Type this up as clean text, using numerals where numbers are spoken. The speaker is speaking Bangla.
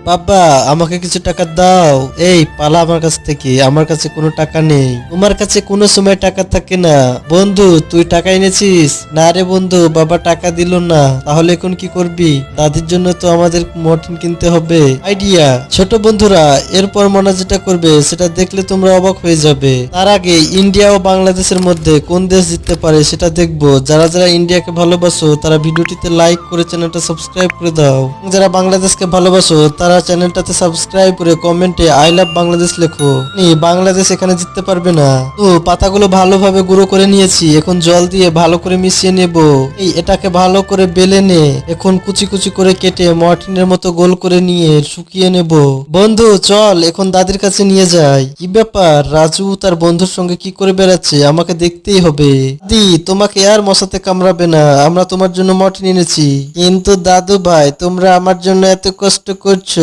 বাবা, আমাকে কিছু টাকা দাও। এই পালা আমার কাছ থেকে, আমার কাছে কোনো টাকা নেই। তোমার কাছে কোনো সময় টাকা থাকে না। বন্ধু, তুই টাকা এনেছিস? না রে বন্ধু, বাবা টাকা দিল না। তাহলে এখন কি করবি? দাদির জন্য তো আমাদের মর্টিন কিনতে হবে। আইডিয়া। ছোট বন্ধুরা, এরপর মনে যেটা করবে সেটা দেখলে তোমরা অবাক হয়ে যাবে। তার আগে ইন্ডিয়া ও বাংলাদেশের মধ্যে কোন দেশ জিততে পারে সেটা দেখবো। যারা যারা ইন্ডিয়াকে ভালোবাসো তারা ভিডিওটিতে লাইক করে চ্যানেলটা সাবস্ক্রাইব করে দাও। যারা বাংলাদেশকে ভালোবাসো তারা চ্যানেলটাতে সাবস্ক্রাইব করে কমেন্টে আই লাভ বাংলাদেশ লেখো। বাংলাদেশ এখানে জিততে পারবে না। তো পাতাগুলো ভালোভাবে গুঁড়ো করে নিয়েছি, এখন জল দিয়ে ভালো করে মিশিয়ে নেব। এটাকে ভালো করে বেলে নে, এখন কুচি কুচি করে কেটে মর্টিনের মতো গোল করে নিয়ে শুকিয়ে নেব। বন্ধু চল এখন দাদির কাছে নিয়ে যাই। কি ব্যাপার, রাজু তার বন্ধুর সঙ্গে কি করে বেড়াচ্ছে? আমাকে দেখতেই হবে। দি, তোমাকে আর মশাতে কামড়াবে না, আমরা তোমার জন্য মর্টিন এনেছি। কিন্তু দাদু ভাই, তোমরা আমার জন্য এত কষ্ট করছো,